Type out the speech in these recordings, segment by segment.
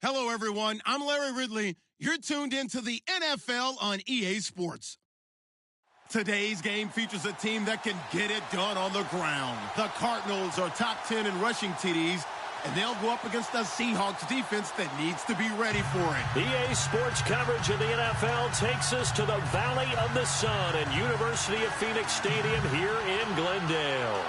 Hello, everyone. I'm Larry Ridley. You're tuned into the NFL on EA Sports. Today's game features a team that can get it done on the ground. The Cardinals are top 10 in rushing TDs, and they'll go up against the Seahawks defense that needs to be ready for it. EA Sports coverage of the NFL takes us to the Valley of the Sun at University of Phoenix Stadium here in Glendale.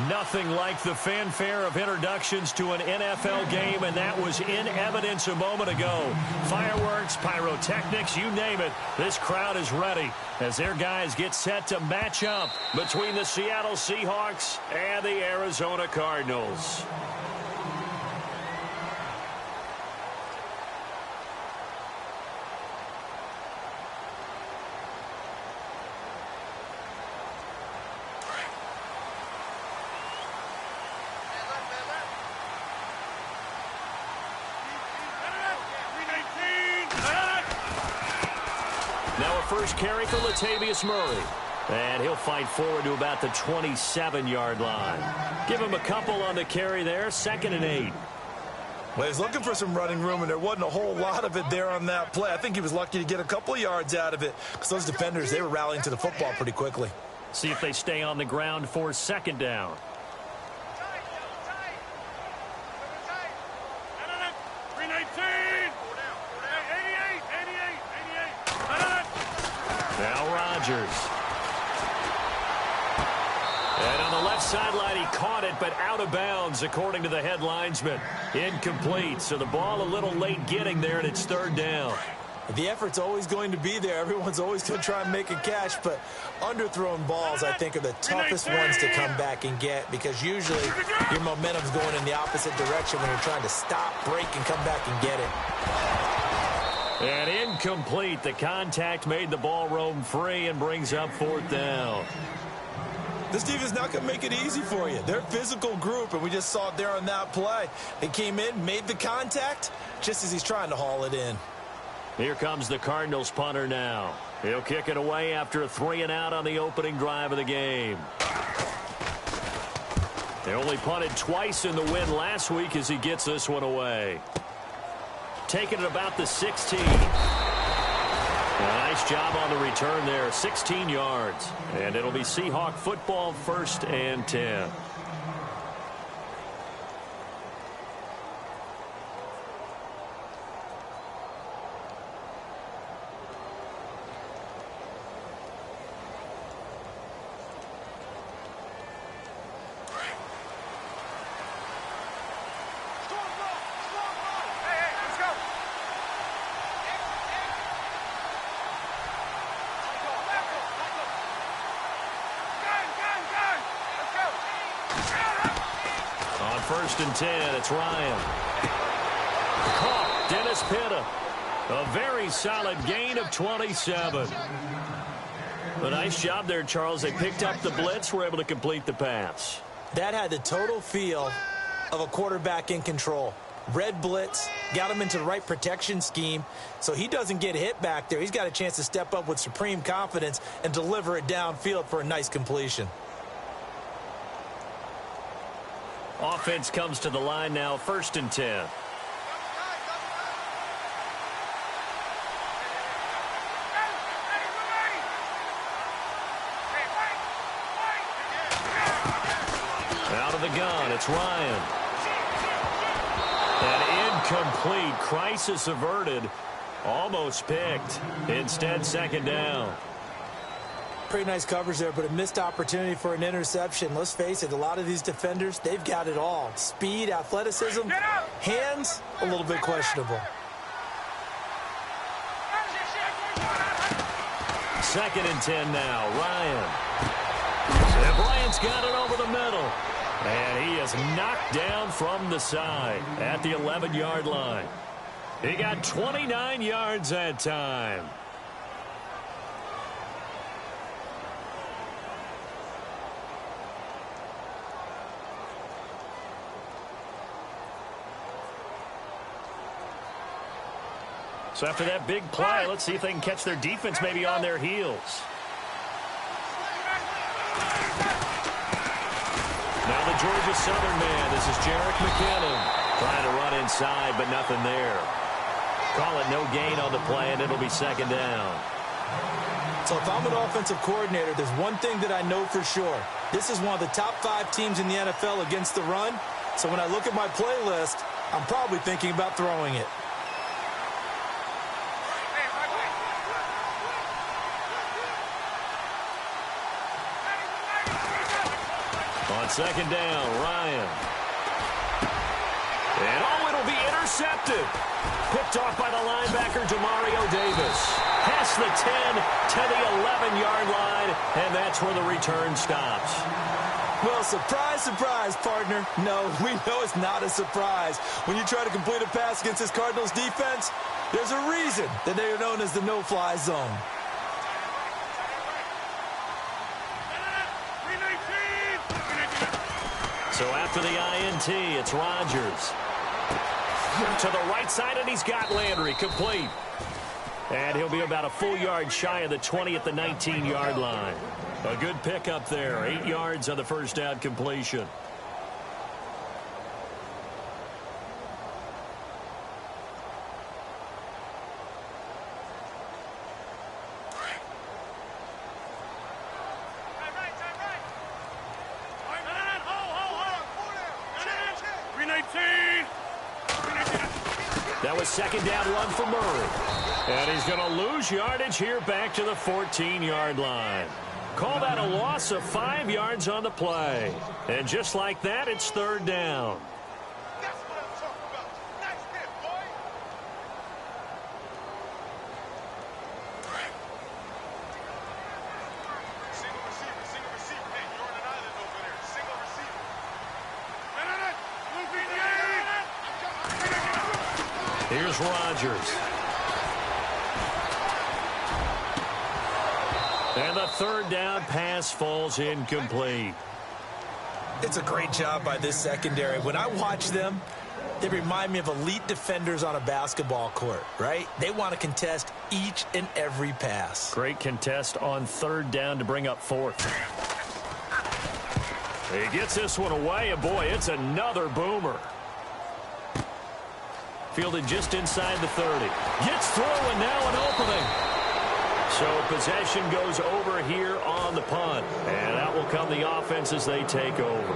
Nothing like the fanfare of introductions to an NFL game, and that was in evidence a moment ago. Fireworks, pyrotechnics, you name it. This crowd is ready as their guys get set to match up between the Seattle Seahawks and the Arizona Cardinals. First carry for Latavius Murray. And he'll fight forward to about the 27-yard line. Give him a couple on the carry there, 2nd and 8. Well, he's looking for some running room, and there wasn't a whole lot of it there on that play. I think he was lucky to get a couple of yards out of it because those defenders, they were rallying to the football pretty quickly. See if they stay on the ground for 2nd down. And on the left sideline, he caught it, but out of bounds, according to the head linesman. Incomplete, so the ball a little late getting there, and it's 3rd down. The effort's always going to be there. Everyone's always going to try and make a catch, but underthrown balls, I think, are the toughest ones to come back and get because usually your momentum's going in the opposite direction when you're trying to stop, break, and come back and get it. And incomplete. The contact made the ball roam free and brings up 4th down. This defense not going to make it easy for you. They're a physical group, and we just saw it there on that play. They came in, made the contact, just as he's trying to haul it in. Here comes the Cardinals punter now. He'll kick it away after a 3-and-out on the opening drive of the game. They only punted twice in the win last week as he gets this one away. Taking it about the 16. Nice job on the return there. 16 yards. And it'll be Seahawk football, 1st and 10. On 1st and 10, it's Ryan. Caught, Dennis Pitta. A very solid gain of 27. A nice job there, Charles. They picked up the blitz, were able to complete the pass. That had the total feel of a quarterback in control. Red blitz, got him into the right protection scheme, so he doesn't get hit back there. He's got a chance to step up with supreme confidence and deliver it downfield for a nice completion. Offense comes to the line now, 1st and 10. Out of the gun, it's Ryan. And incomplete. Crisis averted. Almost picked. Instead, 2nd down. Pretty nice coverage there, but a missed opportunity for an interception. Let's face it, a lot of these defenders, they've got it all. Speed, athleticism, hands, a little bit questionable. 2nd and 10 now. Ryan. And Bryant's got it over the middle. And he is knocked down from the side at the 11-yard line. He got 29 yards that time. So after that big play, let's see if they can catch their defense maybe on their heels. Now the Georgia Southern man. This is Jerick McKinnon. Trying to run inside, but nothing there. Call it no gain on the play, and it'll be second down. So if I'm an offensive coordinator, there's one thing that I know for sure. This is one of the top 5 teams in the NFL against the run. So when I look at my playlist, I'm probably thinking about throwing it. On second down, Ryan. And it'll be intercepted. Picked off by the linebacker, Demario Davis. Past the 10 to the 11-yard line, and that's where the return stops. Well, surprise, surprise, partner. No, we know it's not a surprise. When you try to complete a pass against this Cardinals defense, there's a reason that they are known as the no-fly zone. So after the INT, it's Rodgers. To the right side, and he's got Landry complete. And he'll be about a full yard shy of the 20 at the 19-yard line. A good pickup there. 8 yards on the first down completion. That was second down, 1 for Murray. And he's going to lose yardage here back to the 14-yard line. Call that a loss of 5 yards on the play. And just like that, it's third down. That's what I'm talking about. Nice hit, boy. Single receiver. Hey, you're on an island over there. Single receiver. Here's Rodgers. And the third down pass falls incomplete. It's a great job by this secondary. When I watch them, they remind me of elite defenders on a basketball court, right? They want to contest each and every pass. Great contest on third down to bring up fourth. He gets this one away, and boy, it's another boomer. Fielded just inside the 30. Gets through, and now an opening. So possession goes over here on the punt. And out will come the offense as they take over.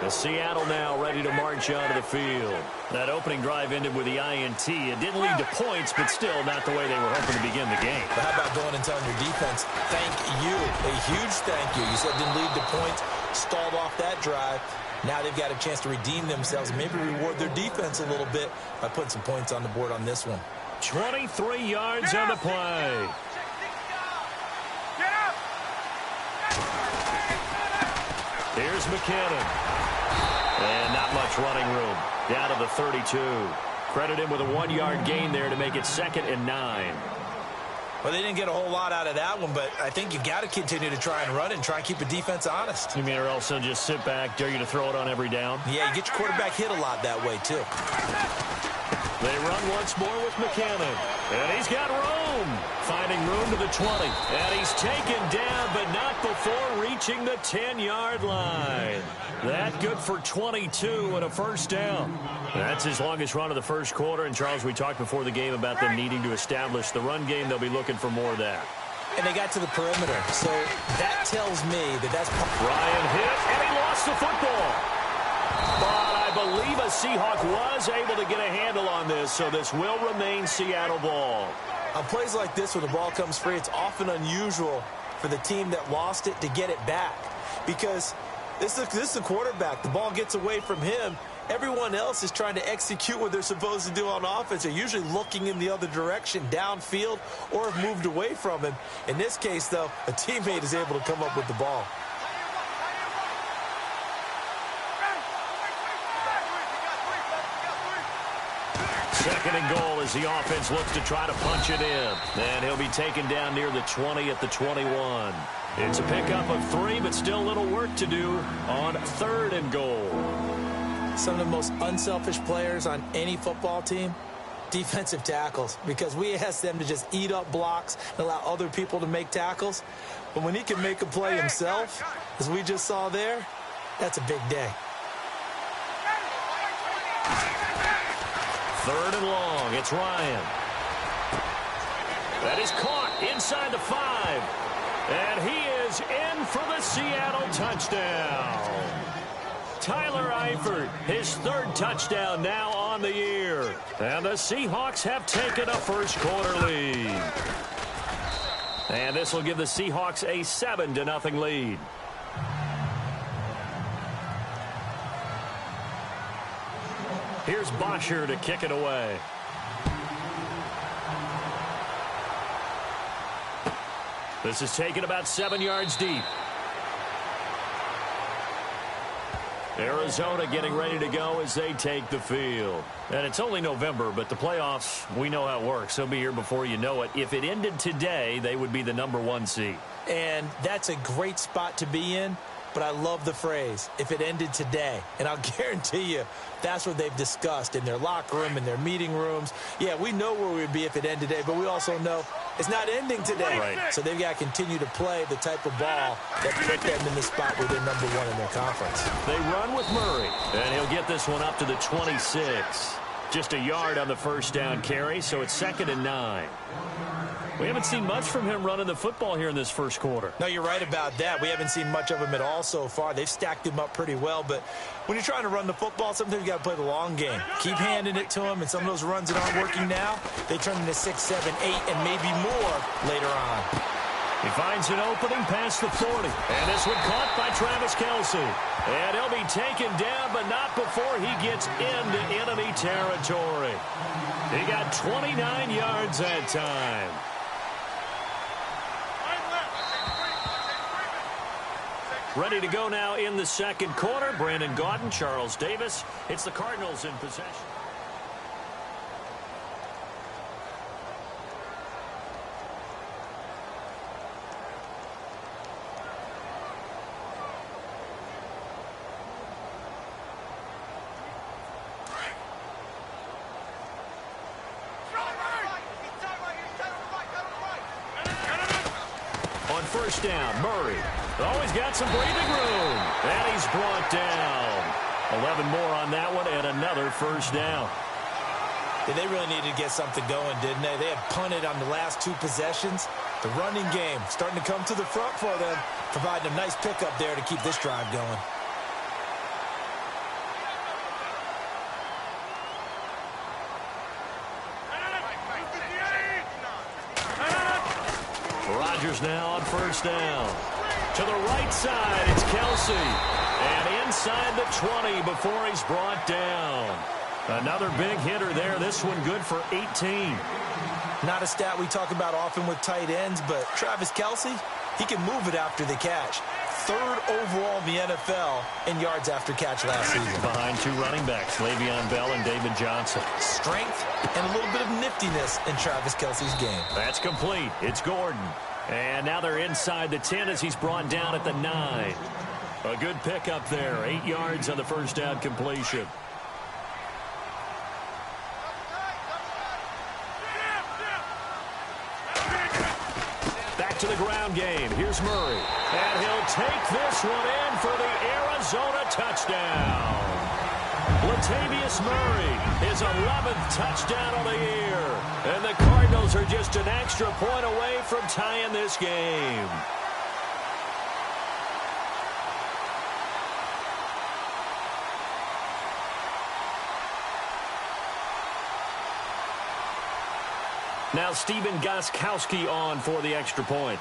And Seattle now ready to march onto the field. That opening drive ended with the INT. It didn't lead to points, but still not the way they were hoping to begin the game. But how about going and telling your defense, thank you, a huge thank you. You said it didn't lead to points, stalled off that drive. Now they've got a chance to redeem themselves and maybe reward their defense a little bit by putting some points on the board on this one. 23 yards on the play. Here's McKinnon. And not much running room. Down to the 32. Credit him with a 1-yard gain there to make it 2nd and 9. Well, they didn't get a whole lot out of that one, but I think you got to continue to try and run and try and keep the defense honest. You mean or also just sit back, dare you to throw it on every down? Yeah, you get your quarterback hit a lot that way, too. They run once more with McKinnon. And he's got room. Finding room to the 20. And he's taken down, but not before reaching the 10-yard line. That good for 22 and a first down. That's his longest run of the first quarter. And, Charles, we talked before the game about them needing to establish the run game. They'll be looking for more of that. And they got to the perimeter. So that tells me that that's... Ryan hit, and he lost the football. But I believe a Seahawk was able to get a handle on this, so this will remain Seattle ball. On plays like this where the ball comes free, it's often unusual for the team that lost it to get it back. Because this is the quarterback. The ball gets away from him. Everyone else is trying to execute what they're supposed to do on offense. They're usually looking in the other direction, downfield, or have moved away from him. In this case, though, a teammate is able to come up with the ball. Second and goal as the offense looks to try to punch it in. And he'll be taken down near the 20 at the 21. It's a pickup of 3, but still a little work to do on third and goal. Some of the most unselfish players on any football team, defensive tackles, because we ask them to just eat up blocks and allow other people to make tackles. But when he can make a play himself, as we just saw there, that's a big day. Third and long. It's Ryan. That is caught inside the 5. And he is in for the Seattle touchdown. Tyler Eifert, his third touchdown now on the year. And the Seahawks have taken a first-quarter lead. And this will give the Seahawks a 7-0 lead. Here's Bosher to kick it away. This is taken about 7 yards deep. Arizona getting ready to go as they take the field. And it's only November, but the playoffs, we know how it works. They'll be here before you know it. If it ended today, they would be the #1 seed. And that's a great spot to be in. But I love the phrase, if it ended today. And I'll guarantee you, that's what they've discussed in their locker room, in their meeting rooms. Yeah, we know where we would be if it ended today, but we also know it's not ending today. Right. So they've got to continue to play the type of ball that put them in the spot where they're #1 in their conference. They run with Murray, and he'll get this one up to the 26. Just a yard on the first down carry, so it's 2nd and 9. We haven't seen much from him running the football here in this first quarter. No, you're right about that. We haven't seen much of him at all so far. They've stacked him up pretty well, but when you're trying to run the football, sometimes you got to play the long game. Keep handing it to him, and some of those runs that aren't working now, they turn into 6, 7, 8, and maybe more later on. He finds an opening past the 40, and this one caught by Travis Kelce. And he'll be taken down, but not before he gets into enemy territory. He got 29 yards that time. Ready to go now in the second quarter. Brandon Gaudin, Charles Davis. It's the Cardinals in possession. On first down, Murray. Always got some breathing room. And he's brought down. 11 more on that one and another first down. Yeah, they really needed to get something going, didn't they? They had punted on the last 2 possessions. The running game starting to come to the front for them, providing a nice pickup there to keep this drive going. Rodgers now on first down. To the right side, it's Kelce. And inside the 20 before he's brought down. Another big hitter there. This one good for 18. Not a stat we talk about often with tight ends, but Travis Kelce, he can move it after the catch. 3rd overall in the NFL in yards after catch last season. Behind 2 running backs, Le'Veon Bell and David Johnson. Strength and a little bit of niftiness in Travis Kelce's game. That's complete. It's Gordon. And now they're inside the 10 as he's brought down at the 9. A good pickup there. 8 yards on the first down completion. Back to the ground game. Here's Murray. And he'll take this one in for the Arizona touchdown. Latavius Murray, his 11th touchdown of the year. And the Cardinals are just an extra point away from tying this game. Now Stephen Gostkowski on for the extra point.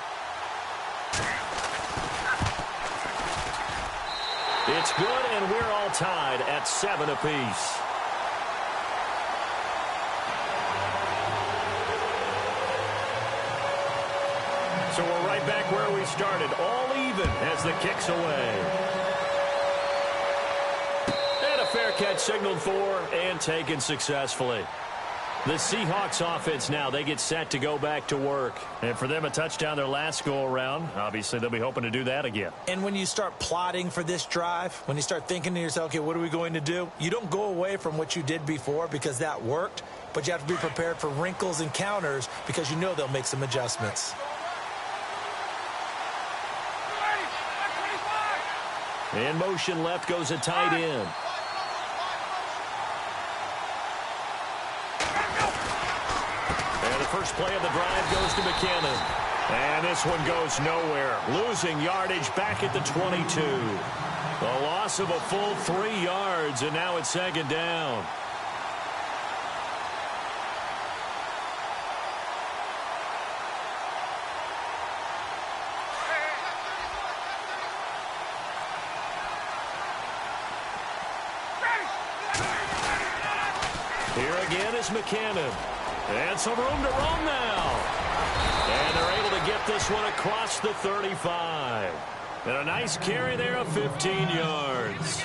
It's good, and we're all tied at 7 apiece. So we're right back where we started, all even as the kick's away. And a fair catch signaled for and taken successfully. The Seahawks offense now, they get set to go back to work. And for them, a touchdown their last go-around. Obviously, they'll be hoping to do that again. And when you start plotting for this drive, when you start thinking to yourself, okay, what are we going to do? You don't go away from what you did before because that worked, but you have to be prepared for wrinkles and counters because you know they'll make some adjustments. In motion left goes a tight end. And the first play of the drive goes to McKinnon. And this one goes nowhere. Losing yardage back at the 22. A loss of a full 3 yards, and now it's second down. Here again is McKinnon. And some room to roam now. And they're able to get this one across the 35. And a nice carry there of 15 yards.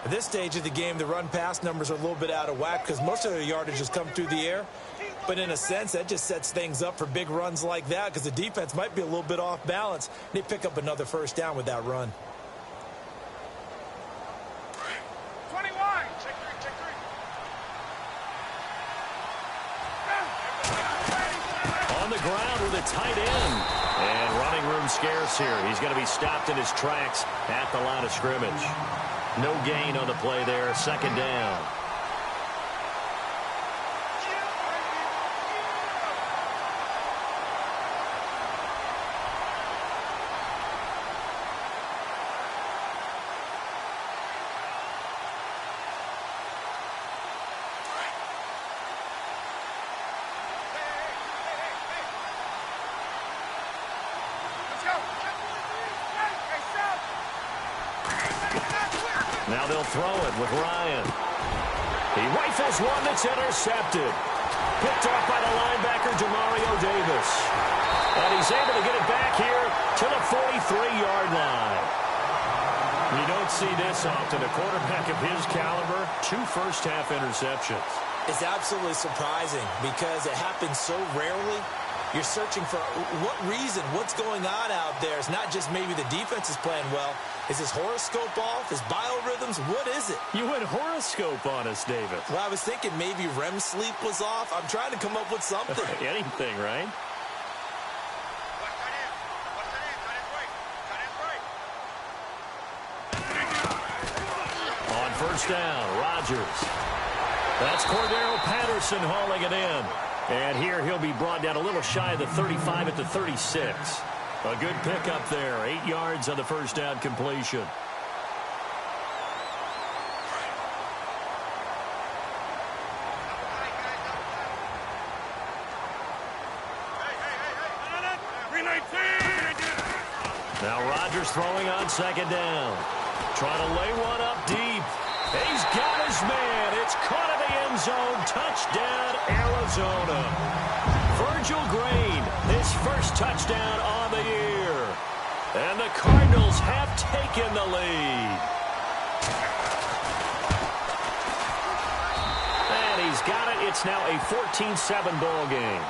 At this stage of the game, the run-pass numbers are a little bit out of whack because most of their yardage has come through the air. But in a sense, that just sets things up for big runs like that because the defense might be a little bit off balance. They pick up another first down with that run. 21. Check three. On the ground with a tight end. And running room scarce here. He's going to be stopped in his tracks at the line of scrimmage. No gain on the play there. Second down. Now they'll throw it with Ryan. He rifles one that's intercepted. Picked off by the linebacker, Demario Davis. And he's able to get it back here to the 43-yard line. You don't see this often. A quarterback of his caliber, 2 first-half interceptions. It's absolutely surprising because it happens so rarely. You're searching for what reason, what's going on out there. It's not just maybe the defense is playing well. Is his horoscope off? His biorhythms? What is it? You went horoscope on us, David. Well, I was thinking maybe REM sleep was off. I'm trying to come up with something. Anything, right? On first down, Rodgers. That's Cordero Patterson hauling it in. And here he'll be brought down a little shy of the 35 at the 36. A good pickup there. 8 yards on the first down completion. Now Rodgers throwing on second down. Trying to lay one up deep. He's got his man. It's caught in the end zone. Touchdown, Arizona. Virgil Green, his first touchdown on the year. And the Cardinals have taken the lead. And he's got it. It's now a 14-7 ball game.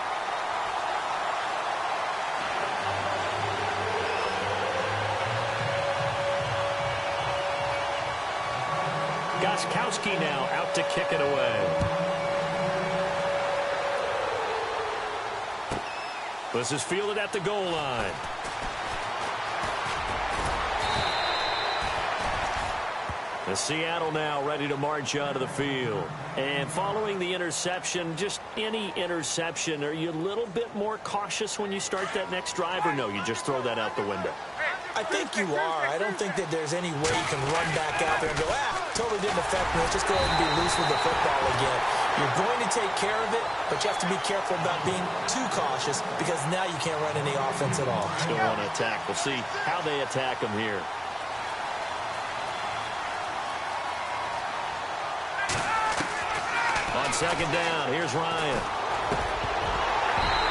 Gostkowski now out to kick it away. This is fielded at the goal line. The Seattle now ready to march onto the field. And following the interception, just any interception, are you a little bit more cautious when you start that next drive, or no, you just throw that out the window? I think you are. I don't think that there's any way you can run back out there and go, totally didn't affect me. Let's just go ahead and be loose with the football again. You're going to take care of it, but you have to be careful about being too cautious because now you can't run any offense at all. Still want to attack. We'll see how they attack them here. On second down, here's Ryan.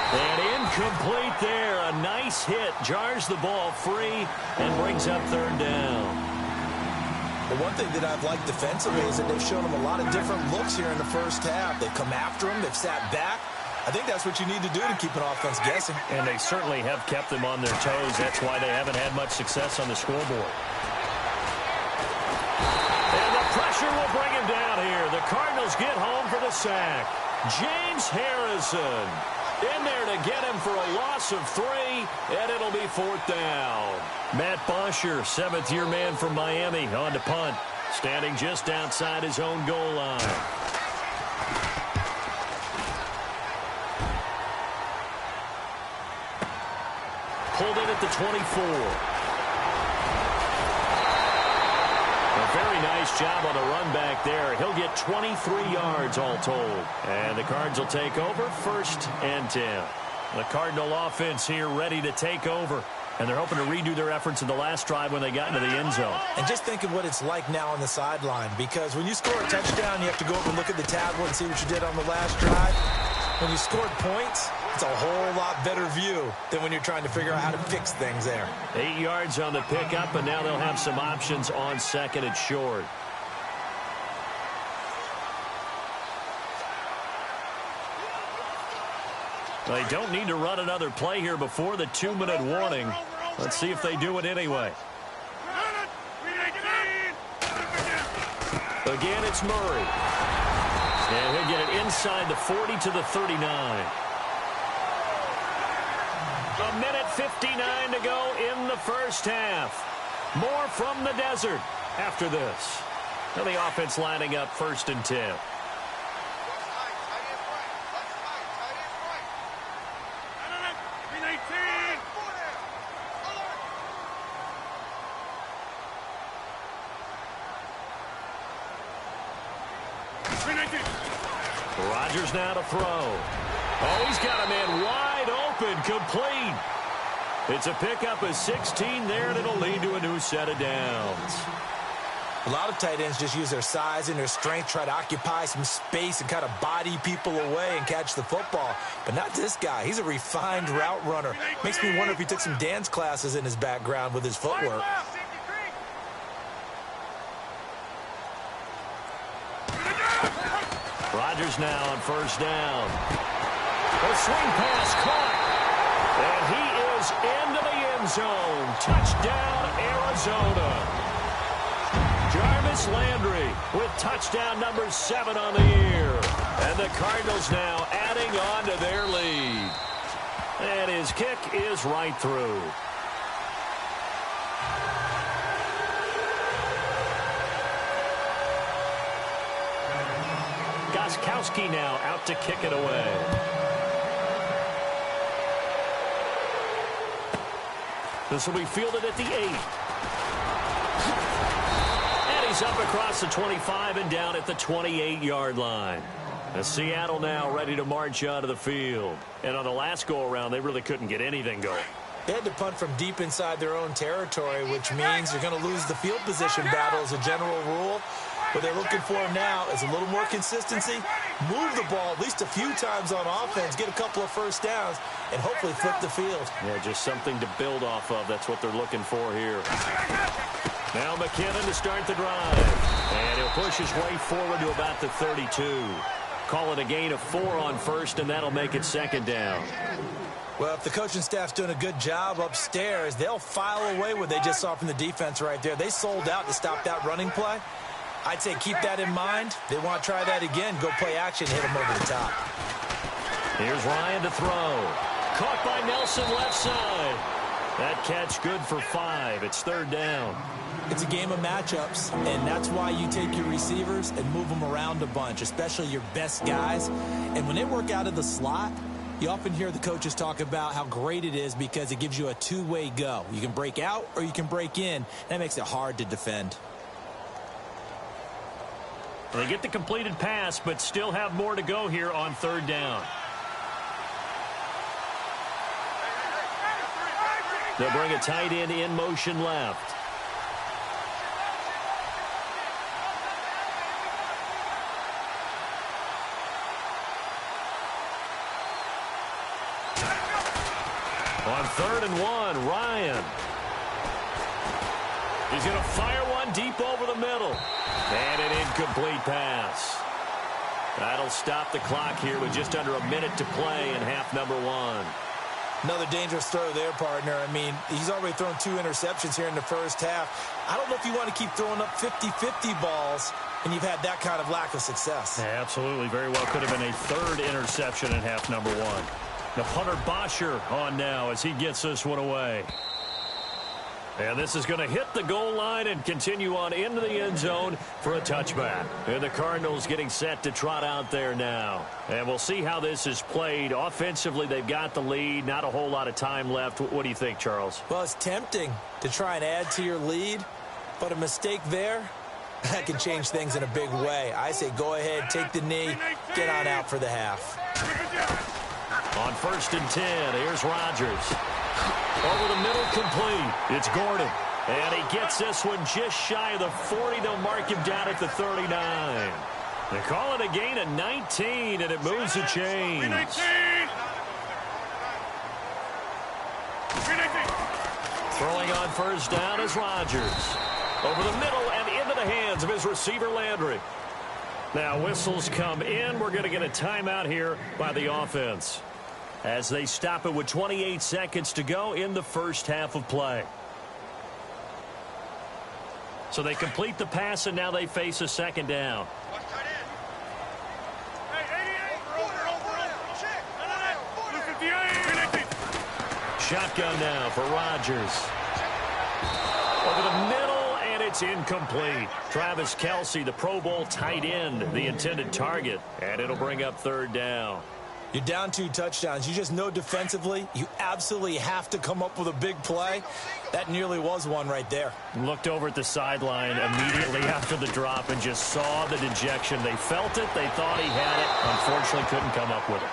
And incomplete there. A nice hit. Jars the ball free and brings up third down. The one thing that I've liked defensively is that they've shown them a lot of different looks here in the first half. They've come after him. They've sat back. I think that's what you need to do to keep an offense guessing. And they certainly have kept them on their toes. That's why they haven't had much success on the scoreboard. And the pressure will bring him down here. The Cardinals get home for the sack. James Harrison in there to get him for a loss of 3, and it'll be fourth down. Matt Bosher, 7th-year man from Miami, on to punt, standing just outside his own goal line. pulled in at the 24. A very nice job on the run back there. He'll get 23 yards all told. And the Cards will take over 1st and 10. The Cardinal offense here ready to take over. And they're hoping to redo their efforts in the last drive when they got into the end zone. And just think of what it's like now on the sideline, because when you score a touchdown, you have to go over and look at the tablet and see what you did on the last drive. When you scored points, it's a whole lot better view than when you're trying to figure out how to fix things there. 8 yards on the pickup, and now they'll have some options on 2nd and short. They don't need to run another play here before the 2-minute warning. Let's see if they do it anyway. Again, it's Murray. And he'll get it inside the 40 to the 39. A minute 59 to go in the first half. More from the desert after this. Now the offense lining up 1st and 10. Rodgers now to throw. Oh, he's got a man wide open, complete. It's a pickup of 16 there, and it'll lead to a new set of downs. A lot of tight ends just use their size and their strength, try to occupy some space and kind of body people away and catch the football. But not this guy. He's a refined route runner. Makes me wonder if he took some dance classes in his background with his footwork. Rodgers now on 1st down. A swing pass caught. And he is into the end zone. Touchdown, Arizona. Jarvis Landry with touchdown number 7 on the year. And the Cardinals now adding on to their lead. And his kick is right through. Gostkowski now out to kick it away. This will be fielded at the 8. And he's up across the 25 and down at the 28-yard line. And Seattle now ready to march out of the field. And on the last go-around, they really couldn't get anything going. They had to punt from deep inside their own territory, which means you're going to lose the field position battle as a general rule. What they're looking for now is a little more consistency, move the ball at least a few times on offense, get a couple of first downs, and hopefully flip the field. Yeah, just something to build off of. That's what they're looking for here. Now McKinnon to start the drive. And he'll push his way forward to about the 32. Call it a gain of 4 on 1st, and that'll make it 2nd down. Well, if the coaching staff's doing a good job upstairs, they'll file away what they just saw from the defense right there. They sold out to stop that running play. I'd say keep that in mind. They want to try that again. Go play action, hit them over the top. Here's Ryan to throw. Caught by Nelson left side. That catch good for 5. It's 3rd down. It's a game of matchups, and that's why you take your receivers and move them around a bunch, especially your best guys. And when they work out of the slot, you often hear the coaches talk about how great it is because it gives you a two-way go. You can break out or you can break in. That makes it hard to defend. They get the completed pass, but still have more to go here on 3rd down. They'll bring a tight end in motion left. On 3rd and 1, Ryan. He's going to fire one deep over the middle. And an incomplete pass. That'll stop the clock here with just under a minute to play in half number 1. Another dangerous throw there, partner. I mean, he's already thrown 2 interceptions here in the first half. I don't know if you want to keep throwing up 50-50 balls, and you've had that kind of lack of success. Yeah, absolutely. Very well could have been a 3rd interception in half number 1. The punter Bosher on now as he gets this one away. And this is going to hit the goal line and continue on into the end zone for a touchback. And the Cardinals getting set to trot out there now. And we'll see how this is played. Offensively, they've got the lead. Not a whole lot of time left. What do you think, Charles? Well, it's tempting to try and add to your lead, but a mistake there, that can change things in a big way. I say go ahead, take the knee, get on out for the half. On 1st and 10, here's Rodgers. Over the middle, complete. It's Gordon. And he gets this one just shy of the 40. They'll mark him down at the 39. They call it a gain of 19, and it moves the chains. Throwing on 1st down is Rodgers. Over the middle and into the hands of his receiver, Landry. Now, whistles come in. We're going to get a timeout here by the offense, as they stop it with 28 seconds to go in the first half of play. So they complete the pass, and now they face a 2nd down. Shotgun now for Rodgers. Over the middle, and it's incomplete. Travis Kelce, the Pro Bowl tight end, the intended target, and it'll bring up 3rd down. You're down 2 touchdowns. You just know defensively you absolutely have to come up with a big play. That nearly was one right there. Looked over at the sideline immediately after the drop and just saw the dejection. They felt it. They thought he had it. Unfortunately, couldn't come up with it.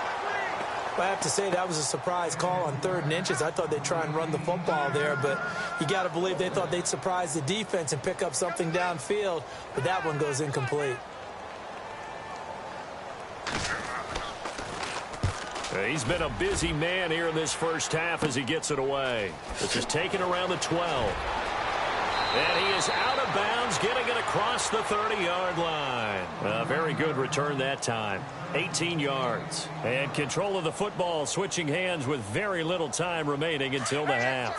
I have to say that was a surprise call on 3rd and inches. I thought they'd try and run the football there, but you got to believe they thought they'd surprise the defense and pick up something downfield, but that one goes incomplete. He's been a busy man here in this first half as he gets it away. This is taken around the 12. And he is out of bounds, getting it across the 30-yard line. A very good return that time. 18 yards. And control of the football switching hands with very little time remaining until the half.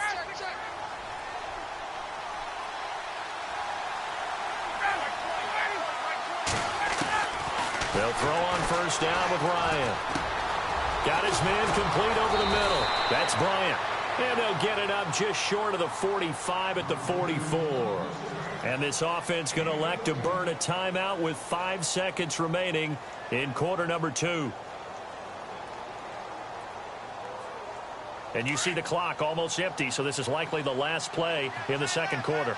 They'll throw on 1st down with Ryan. Got his man complete over the middle. That's Bryant. And they'll get it up just short of the 45 at the 44. And this offense going to elect to burn a timeout with 5 seconds remaining in quarter number 2. And you see the clock almost empty, so this is likely the last play in the 2nd quarter.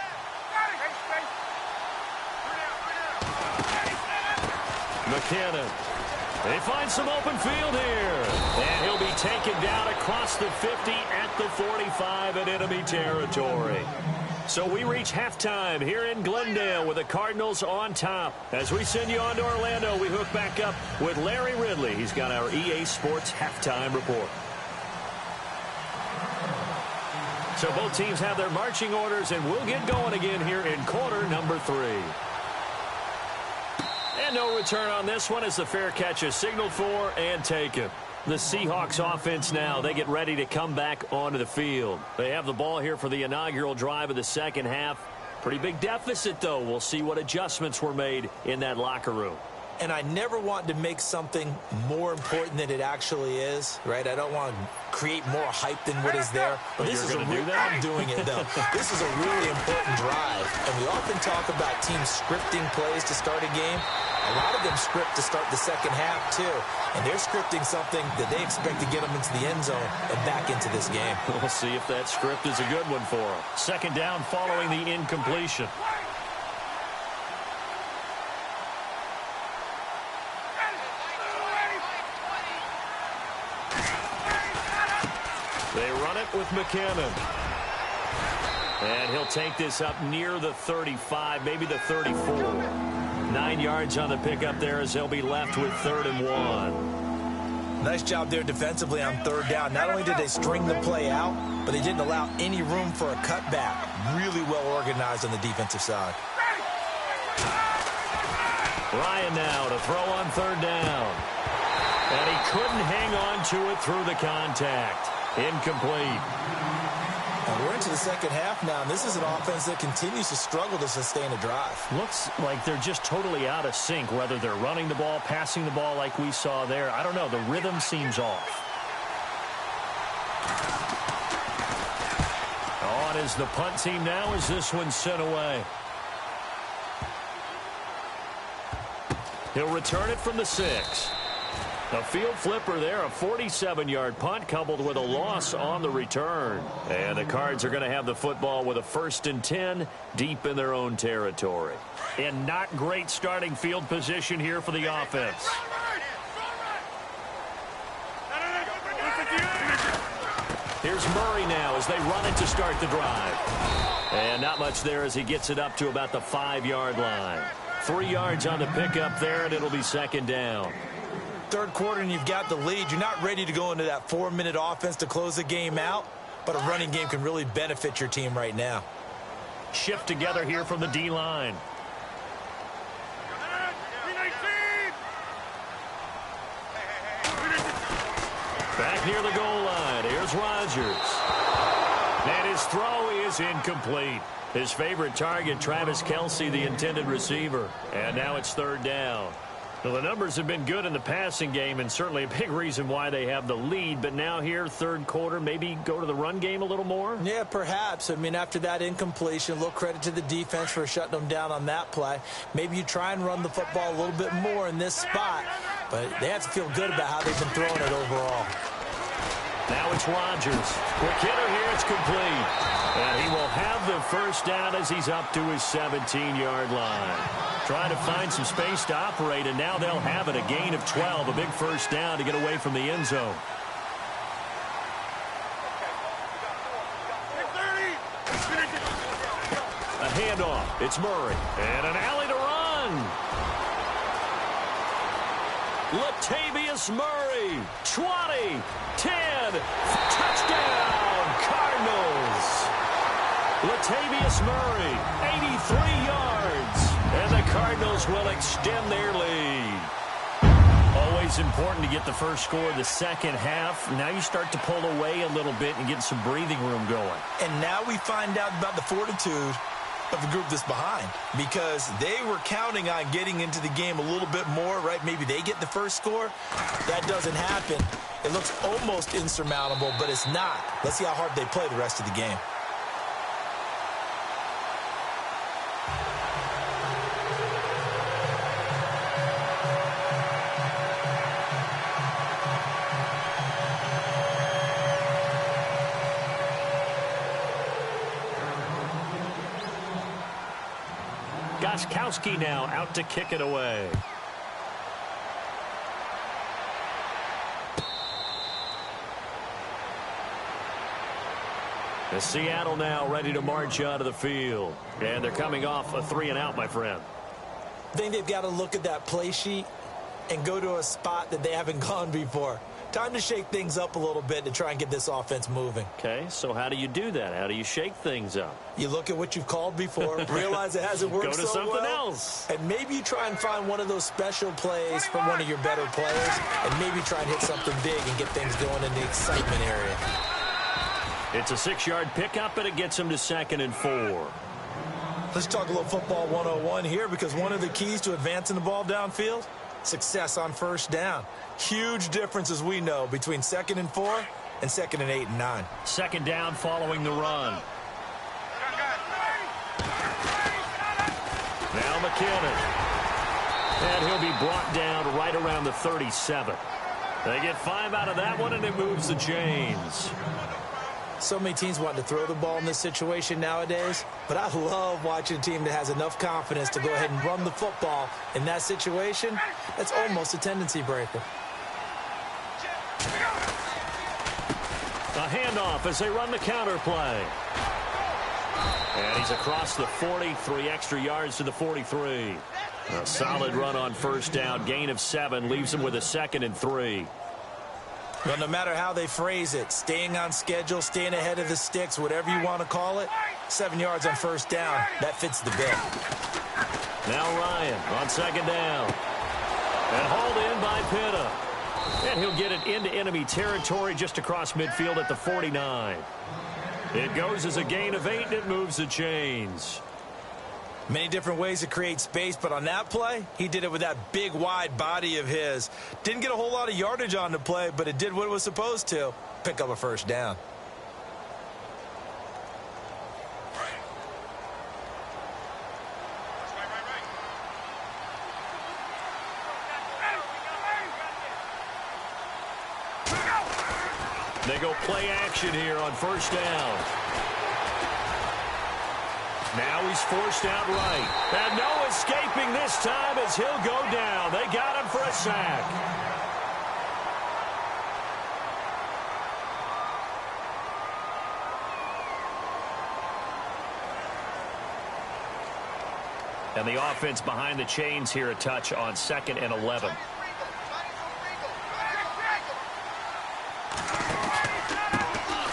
McKinnon. They find some open field here. And he'll be taken down across the 50 at the 45 in enemy territory. So we reach halftime here in Glendale with the Cardinals on top. As we send you on to Orlando, we hook back up with Larry Ridley. He's got our EA Sports halftime report. So both teams have their marching orders, and we'll get going again here in quarter number 3. And no return on this one as the fair catch is signaled for and taken. The Seahawks offense now, they get ready to come back onto the field. They have the ball here for the inaugural drive of the 2nd half. Pretty big deficit, though. We'll see what adjustments were made in that locker room. And I never want to make something more important than it actually is, right? I don't want to create more hype than what is there. But this is do that? I'm doing it, though. This is a really important drive. And we often talk about teams scripting plays to start a game. A lot of them script to start the 2nd half, too. And they're scripting something that they expect to get them into the end zone and back into this game. We'll see if that script is a good one for them. 2nd down following the incompletion. They run it with McKinnon. And he'll take this up near the 35, maybe the 34. 9 yards on the pickup there as they'll be left with 3rd and 1. Nice job there defensively on 3rd down. Not only did they string the play out, but they didn't allow any room for a cutback. Really well organized on the defensive side. Ryan now to throw on 3rd down. And he couldn't hang on to it through the contact. Incomplete. And we're into the 2nd half now, and this is an offense that continues to struggle to sustain a drive. Looks like they're just totally out of sync, whether they're running the ball, passing the ball like we saw there. I don't know. The rhythm seems off. Oh, and is the punt team now as this one's sent away. He'll return it from the 6. A field flipper there, a 47-yard punt coupled with a loss on the return. And the Cards are going to have the football with a 1st and 10 deep in their own territory. And not great starting field position here for the offense. Here's Murray now as they run it to start the drive. And not much there as he gets it up to about the 5-yard line. 3 yards on the pickup there, and it'll be 2nd down. Third quarter and you've got the lead. You're not ready to go into that 4-minute offense to close the game out, but a running game can really benefit your team right now. Shift together here from the D-line. Back near the goal line. Here's Rodgers. And his throw is incomplete. His favorite target, Travis Kelce, the intended receiver. And now it's 3rd down. Well, the numbers have been good in the passing game and certainly a big reason why they have the lead. But now here, third quarter, maybe go to the run game a little more? Yeah, perhaps. I mean, after that incompletion, a little credit to the defense for shutting them down on that play. Maybe you try and run the football a little bit more in this spot. But they have to feel good about how they've been throwing it overall. Now it's Rodgers. Quick hitter here, it's complete. And he will have the 1st down as he's up to his 17-yard line. Trying to find some space to operate, and now they'll have it. A gain of 12, a big 1st down to get away from the end zone. A handoff. It's Murray. And an alley to run. Latavius Murray. 20, 10, touchdown, Cardinals. Latavius Murray, 83 yards. And the Cardinals will extend their lead. Always important to get the first score the second half. Now you start to pull away a little bit and get some breathing room going. And now we find out about the fortitude of the group that's behind, because they were counting on getting into the game a little bit more, right? Maybe they get the first score. That doesn't happen. It looks almost insurmountable, but it's not. Let's see how hard they play the rest of the game. Gostkowski now out to kick it away. The Seattle now ready to march out of the field. And they're coming off a 3-and-out, my friend. I think they've got to look at that play sheet and go to a spot that they haven't gone before. Time to shake things up a little bit to try and get this offense moving. Okay, so how do you do that? How do you shake things up? You look at what you've called before, realize it hasn't worked so well. Go to something else. And maybe you try and find one of those special plays from one of your better players, and maybe try and hit something big and get things going in the excitement area. It's a 6-yard pickup, and it gets them to 2nd and 4. Let's talk a little football 101 here, because one of the keys to advancing the ball downfield, success on 1st down. Huge difference, as we know, between 2nd and 4 and 2nd and 8 and 9. 2nd down following the run. Now McKinnon. And he'll be brought down right around the 37. They get 5 out of that one, and it moves the chains. So many teams want to throw the ball in this situation nowadays, but I love watching a team that has enough confidence to go ahead and run the football in that situation. That's almost a tendency breaker. A handoff as they run the counter play. And he's across the 40, 3 extra yards to the 43. A solid run on 1st down, gain of 7, leaves him with a 2nd and 3. Well, no matter how they phrase it, staying on schedule, staying ahead of the sticks, whatever you want to call it, 7 yards on 1st down, that fits the bill. Now Ryan on 2nd down. And hauled in by Pitta. And he'll get it into enemy territory just across midfield at the 49. It goes as a gain of 8, and it moves the chains. Many different ways to create space, but on that play, he did it with that big, wide body of his. Didn't get a whole lot of yardage on the play, but it did what it was supposed to. Pick up a 1st down. They go play action here on first down. Now he's forced out right. And no escaping this time as he'll go down. They got him for a sack. And the offense behind the chains here a touch on 2nd and 11.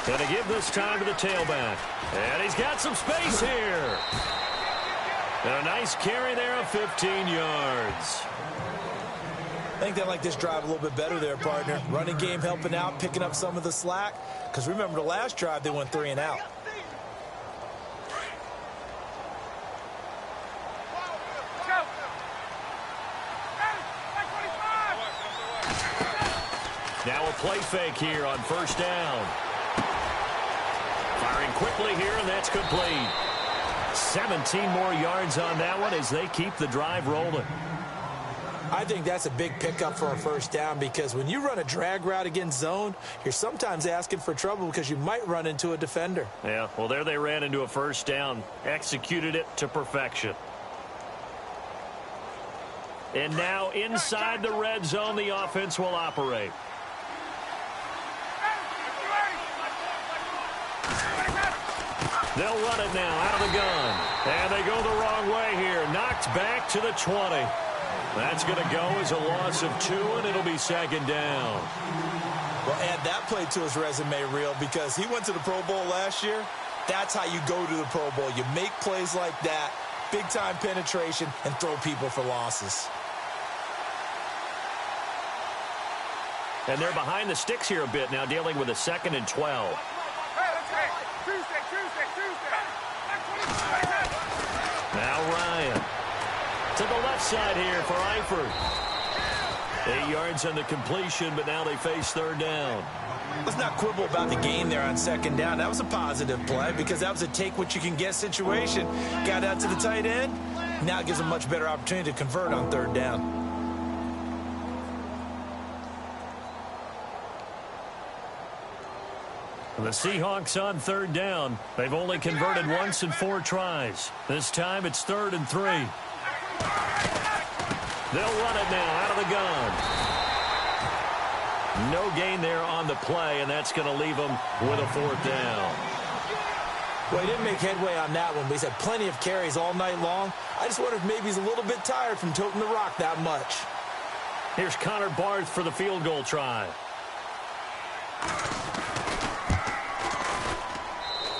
Going to give this time to the tailback. And he's got some space here. And a nice carry there of 15 yards. I think they like this drive a little bit better there, partner. Running game helping out, picking up some of the slack. Because remember the last drive, they went 3 and out. Now a play fake here on first down. Firing quickly here, and that's complete. 17 more yards on that one as they keep the drive rolling. I think that's a big pickup for a first down because when you run a drag route against zone, you're sometimes asking for trouble because you might run into a defender. Yeah, well, there they ran into a first down. Executed it to perfection. And now inside the red zone, the offense will operate. They'll run it now out of the gun. And they go the wrong way here. Knocked back to the 20. That's going to go as a loss of 2, and it'll be 2nd down. Well, add that play to his resume reel because he went to the Pro Bowl last year. That's how you go to the Pro Bowl. You make plays like that, big-time penetration, and throw people for losses. And they're behind the sticks here a bit now, dealing with a 2nd and 12. Now Ryan to the left side here for Eifert. 8 yards on the completion, but now they face 3rd down. Let's not quibble about the game there on 2nd down. That was a positive play because that was a take-what-you-can-get situation. Got out to the tight end. Now it gives them a much better opportunity to convert on 3rd down. The Seahawks on 3rd down. They've only converted once in 4 tries. This time it's 3rd and 3. They'll run it now out of the gun. No gain there on the play, and that's going to leave them with a 4th down. Well, he didn't make headway on that one, but he's had plenty of carries all night long. I just wonder if maybe he's a little bit tired from toting the rock that much. Here's Connor Barth for the field goal try.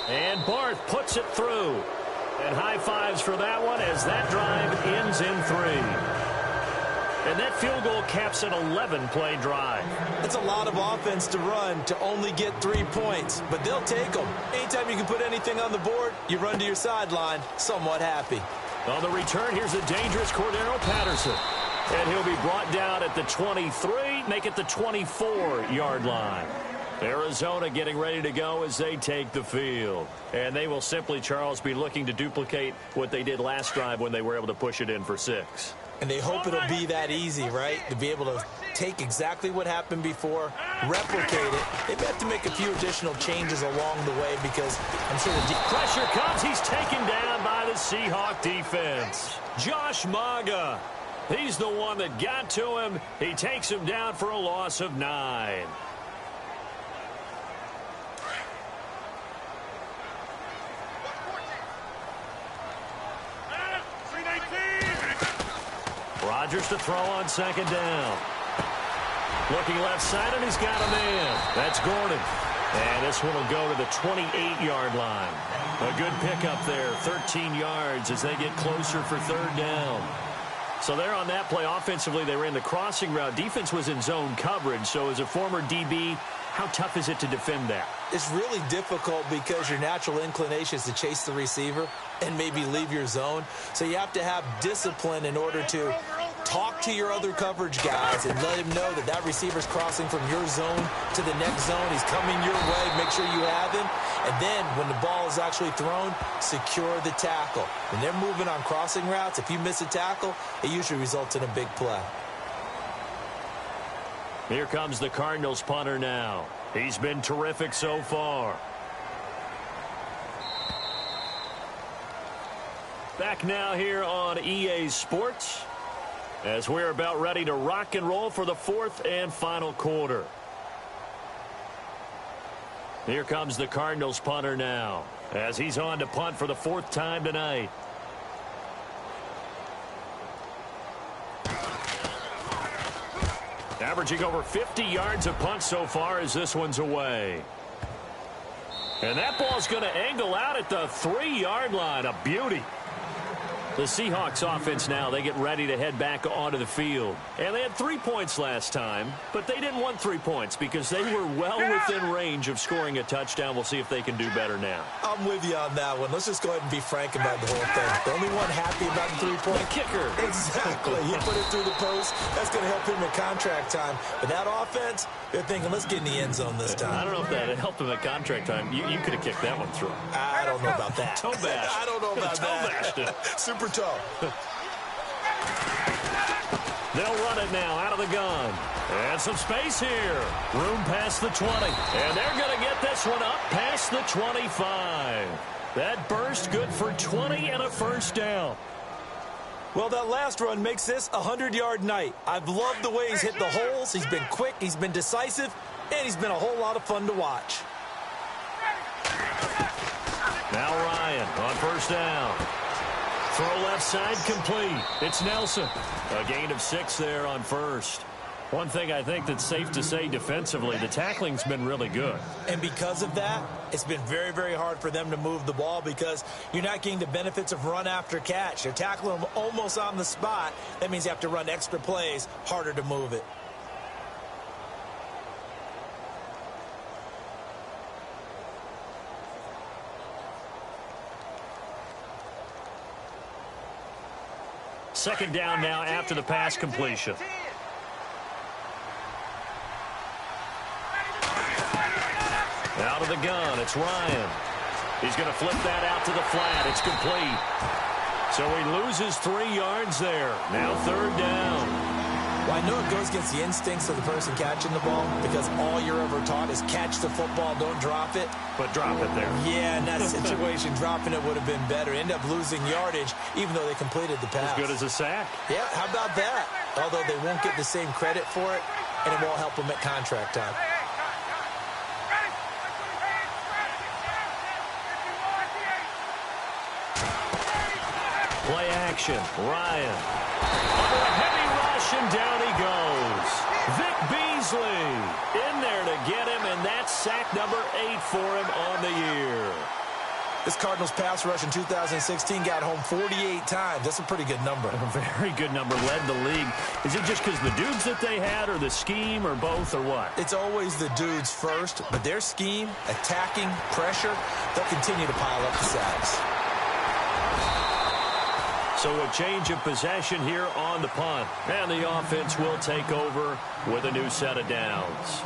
And Barth puts it through. And high fives for that one as that drive ends in 3. And that field goal caps an 11-play drive. It's a lot of offense to run to only get 3 points, but they'll take them. Anytime you can put anything on the board, you run to your sideline somewhat happy. On the return, here's a dangerous Cordero Patterson. And he'll be brought down at the 23, make it the 24-yard line. Arizona getting ready to go as they take the field. And they will simply, Charles, be looking to duplicate what they did last drive when they were able to push it in for 6. And they hope it'll be that easy, right? To be able to take exactly what happened before, replicate it. They may have to make a few additional changes along the way because I'm sure the pressure comes. He's taken down by the Seahawk defense. Josh Maga. He's the one that got to him. He takes him down for a loss of 9. Rodgers to throw on 2nd down. Looking left side, and he's got a man. That's Gordon. And this one will go to the 28-yard line. A good pickup there, 13 yards as they get closer for 3rd down. So there on that play, offensively, they ran the crossing route. Defense was in zone coverage, so as a former DB, how tough is it to defend that? It's really difficult because your natural inclination is to chase the receiver and maybe leave your zone. So you have to have discipline in order to talk to your other coverage guys and let him know that that receiver's crossing from your zone to the next zone. He's coming your way. Make sure you have him. And then when the ball is actually thrown, secure the tackle. When they're moving on crossing routes, if you miss a tackle, it usually results in a big play. Here comes the Cardinals punter now. He's been terrific so far. Back now here on EA Sports as we're about ready to rock and roll for the fourth and final quarter. Here comes the Cardinals punter now as he's on to punt for the fourth time tonight. Averaging over 50 yards of punt so far as this one's away. And that ball's going to angle out at the 3-yard line. A beauty. The Seahawks offense now, they get ready to head back onto the field. And they had 3 points last time, but they didn't want 3 points because they were well within range of scoring a touchdown. We'll see if they can do better now. I'm with you on that one. Let's just go ahead and be frank about the whole thing. The only one happy about the 3-point kicker. Exactly. He put it through the post. That's going to help him in contract time. But that offense, they're thinking, let's get in the end zone this time. I don't know if that helped him at contract time. You could have kicked that one through. I don't know about that. Toe bash. I don't know about that. Toe bashed it. Super toe. They'll run it now out of the gun. And some space here. Room past the 20. And they're going to get this one up past the 25. That burst good for 20 and a first down. Well, that last run makes this a 100-yard night. I've loved the way he's hit the holes. He's been quick, he's been decisive, and he's been a whole lot of fun to watch. Now Ryan on first down. Throw left side complete. It's Nelson. A gain of 6 there on first. One thing I think that's safe to say defensively, the tackling's been really good. And because of that, it's been very, very hard for them to move the ball because you're not getting the benefits of run after catch. They're tackling them almost on the spot. That means you have to run extra plays, harder to move it. Second down now after the pass completion. Out of the gun, it's Ryan. He's going to flip that out to the flat. It's complete. So he loses 3 yards there. Now third down. Well, I know it goes against the instincts of the person catching the ball because all you're ever taught is catch the football, don't drop it. But drop it there. Yeah, in that situation, dropping it would have been better. End up losing yardage, even though they completed the pass. As good as a sack. Yeah, how about that? Although they won't get the same credit for it, and it won't help them at contract time. Play action. Ryan. Under a heavy rush, and down he goes. Vic Beasley in there to get him, and that's sack number 8 for him on the year. This Cardinals pass rush in 2016 got home 48 times. That's a pretty good number. A very good number. Led the league. Is it just because the dudes that they had, or the scheme, or both, or what? It's always the dudes first, but their scheme, attacking, pressure, they'll continue to pile up the sacks. So a change of possession here on the punt. And the offense will take over with a new set of downs.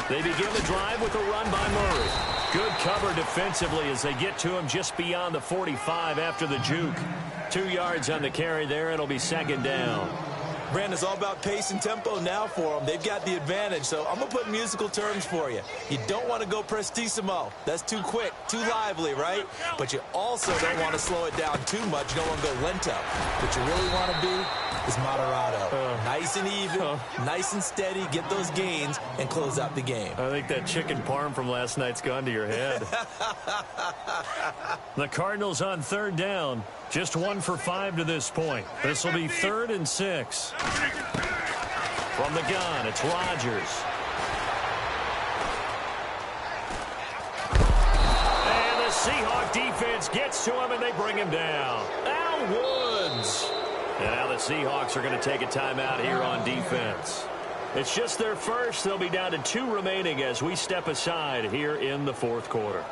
They begin the drive with a run by Murray. Good cover defensively as they get to him just beyond the 45 after the juke. 2 yards on the carry there. It'll be second down. Brandon, it's all about pace and tempo now for them. They've got the advantage, so I'm going to put musical terms for you. You don't want to go prestissimo. That's too quick, too lively, right? But you also don't want to slow it down too much. You don't want to go lento. What you really want to be is moderato. Nice and even, nice and steady, get those gains, and close out the game. I think that chicken parm from last night's gone to your head. The Cardinals on third down. Just 1 for 5 to this point. This will be 3rd and 6. From the gun, it's Rodgers. And the Seahawk defense gets to him, and they bring him down. Al Woods. And now the Seahawks are going to take a timeout here on defense. It's just their first. They'll be down to 2 remaining as we step aside here in the fourth quarter.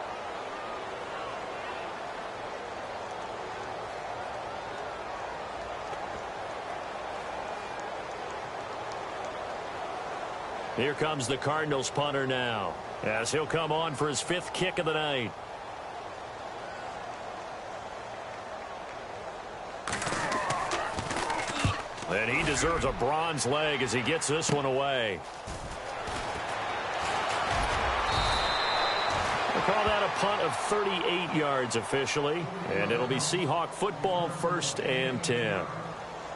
Here comes the Cardinals punter now, as he'll come on for his 5th kick of the night. And he deserves a bronze leg as he gets this one away. We'll call that a punt of 38 yards officially. And it'll be Seahawk football, 1st and 10.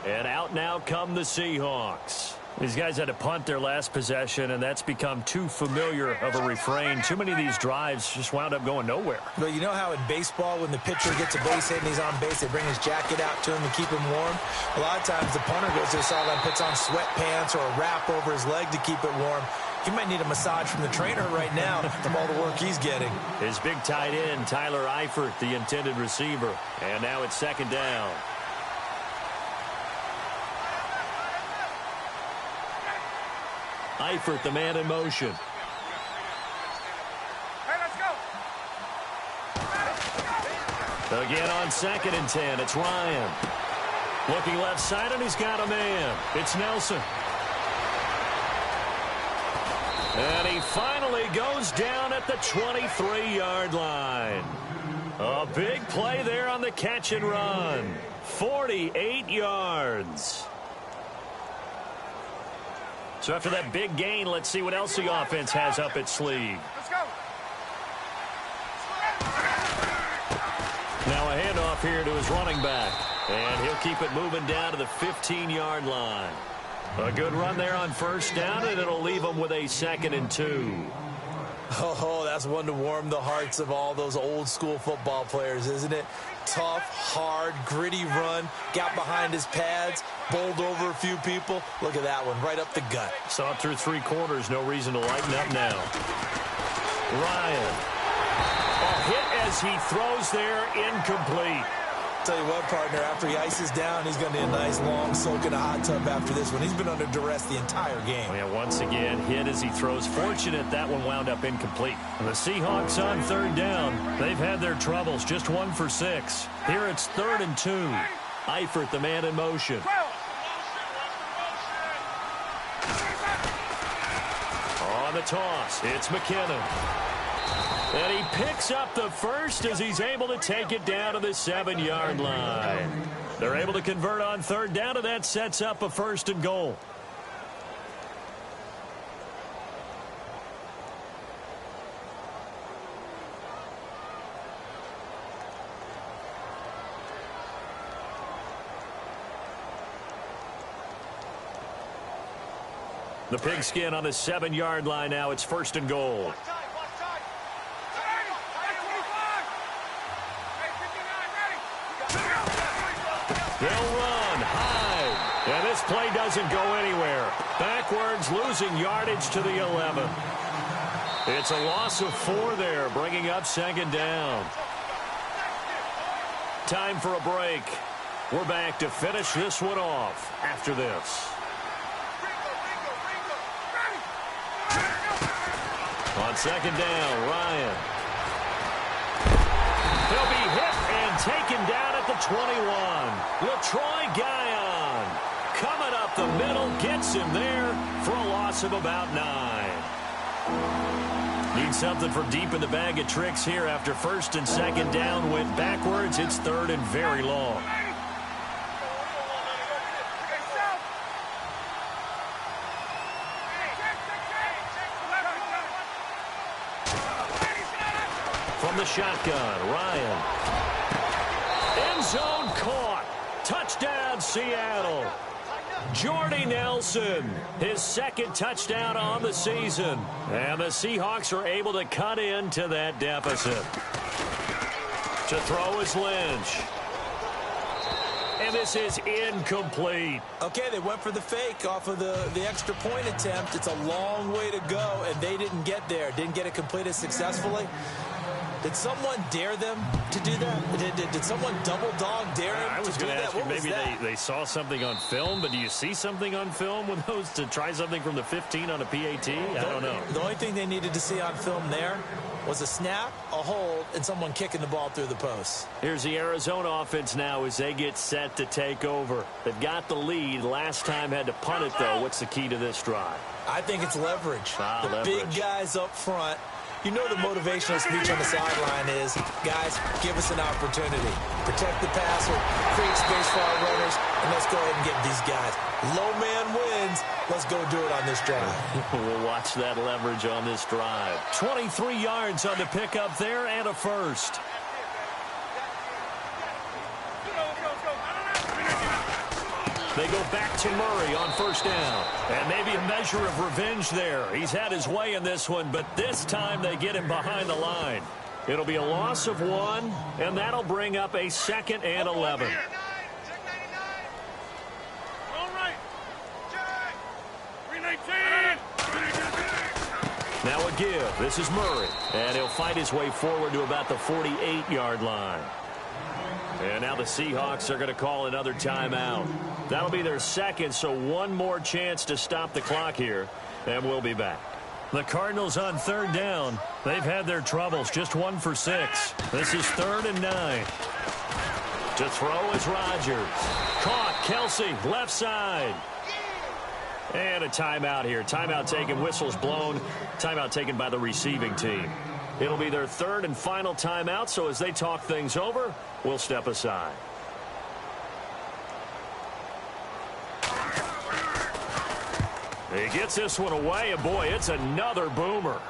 And out now come the Seahawks. These guys had to punt their last possession, and that's become too familiar of a refrain. Too many of these drives just wound up going nowhere. But you know how in baseball, when the pitcher gets a base hit and he's on base, they bring his jacket out to him to keep him warm? A lot of times the punter goes to the sideline, puts on sweatpants or a wrap over his leg to keep it warm. He might need a massage from the trainer right now from all the work he's getting. His big tight end, Tyler Eifert, the intended receiver. And now it's 2nd down. Eifert, the man in motion. Hey, let's go. Again on 2nd and 10, it's Ryan. Looking left side, and he's got a man. It's Nelson. And he finally goes down at the 23-yard line. A big play there on the catch and run. 48 yards. So after that big gain, let's see what else the offense has up its sleeve. Let's go. Now a handoff here to his running back. And he'll keep it moving down to the 15-yard line. A good run there on 1st down, and it'll leave him with a 2nd and 2. Oh, that's one to warm the hearts of all those old-school football players, isn't it? Tough, hard, gritty run, got behind his pads, bowled over a few people. Look at that one, right up the gut. Saw it through 3 quarters, no reason to lighten up now. Ryan. A hit as he throws there, incomplete. Tell you what, partner, after he ices down, he's going to need a nice long soak in a hot tub after this one. He's been under duress the entire game. Yeah, once again, hit as he throws. Fortunate that one wound up incomplete. And the Seahawks on 3rd down. They've had their troubles, just 1 for 6. Here it's 3rd and 2. Eifert, the man in motion. On the toss, it's McKinnon. And he picks up the first as he's able to take it down to the 7-yard line. They're able to convert on 3rd down, and that sets up a 1st and goal. The pigskin on the 7-yard line now. It's 1st and goal. They'll run high, and this play doesn't go anywhere. Backwards, losing yardage to the 11. It's a loss of 4 there, bringing up 2nd down. Time for a break. We're back to finish this one off after this. On 2nd down, Ryan. He'll be hit and taken down at the 21. LaTroy Guion coming up the middle, gets him there for a loss of about 9. Need something from deep in the bag of tricks here after 1st and 2nd down. Went backwards. It's 3rd and very long. From the shotgun, Ryan. End zone caught. Touchdown, Seattle. Jordy Nelson, his 2nd touchdown on the season. And the Seahawks are able to cut into that deficit. To throw is Lynch. And this is incomplete. Okay, they went for the fake off of the extra point attempt. It's a long way to go, and they didn't get there. Didn't get it completed successfully. Did someone dare them to do that? Did someone double dog dare him to do that? I was going to ask you, maybe they saw something on film, but do you see something on film with those to try something from the 15 on a PAT? I don't know. The only thing they needed to see on film there was a snap, a hold, and someone kicking the ball through the post. Here's the Arizona offense now as they get set to take over. They've got the lead. Last time had to punt it, though. What's the key to this drive? I think it's leverage. Leverage. Big guys up front You know the motivational speech on the sideline is, guys, give us an opportunity. Protect the passer, create space for our runners, and let's go ahead and get these guys. Low man wins. Let's go do it on this drive. We'll watch that leverage on this drive. 23 yards on the pickup there and a first. They go back to Murray on first down. And maybe a measure of revenge there. He's had his way in this one, but this time they get him behind the line. It'll be a loss of 1, and that'll bring up a 2nd and 11. Now a give. This is Murray. And he'll fight his way forward to about the 48-yard line. And now the Seahawks are going to call another timeout. That'll be their 2nd, so one more chance to stop the clock here, and we'll be back. The Cardinals on 3rd down. They've had their troubles, just 1 for 6. This is 3rd and 9. To throw is Rodgers. Caught, Kelsey, left side. And a timeout here. Timeout taken, whistles blown. Timeout taken by the receiving team. It'll be their 3rd and final timeout, so as they talk things over, we'll step aside. He gets this one away, and boy, it's another boomer.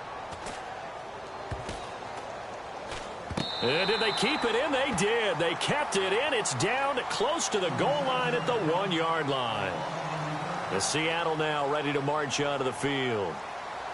And did they keep it in? They did. They kept it in. It's down close to the goal line at the 1-yard line. The Seattle now ready to march onto the field.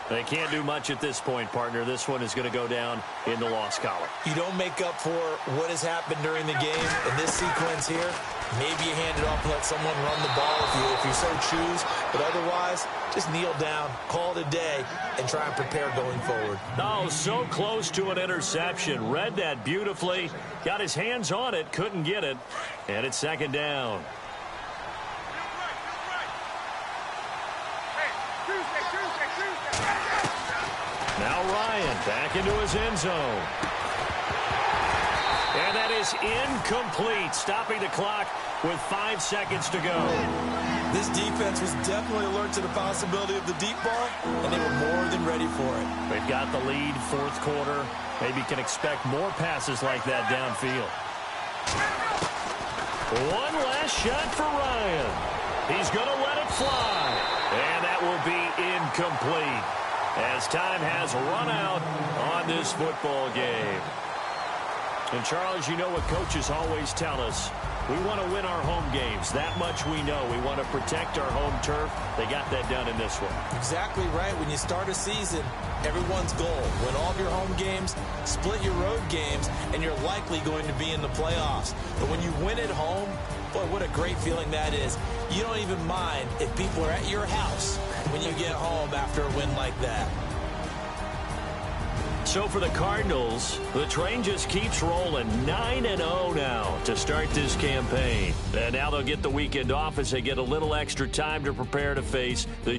They can't do much at this point, partner. This one is going to go down in the loss column. You don't make up for what has happened during the game in this sequence here. Maybe you hand it off and let someone run the ball if you so choose. But otherwise, just kneel down, call it a day, and try and prepare going forward. Oh, so close to an interception. Read that beautifully. Got his hands on it, couldn't get it. And it's 2nd down. Now Ryan back into his end zone. And that is incomplete, stopping the clock with 5 seconds to go. This defense was definitely alert to the possibility of the deep ball, and they were more than ready for it. They've got the lead, 4th quarter. Maybe can expect more passes like that downfield. One last shot for Ryan. He's going to let it fly. And that will be incomplete, as time has run out on this football game. And, Charles, you know what coaches always tell us. We want to win our home games. That much we know. We want to protect our home turf. They got that done in this one. Exactly right. When you start a season, everyone's goal, win all of your home games, split your road games, and you're likely going to be in the playoffs. But when you win at home, boy, what a great feeling that is. You don't even mind if people are at your house when you get home after a win like that. So for the Cardinals, the train just keeps rolling. 9-0 now to start this campaign. And now they'll get the weekend off as they get a little extra time to prepare to face the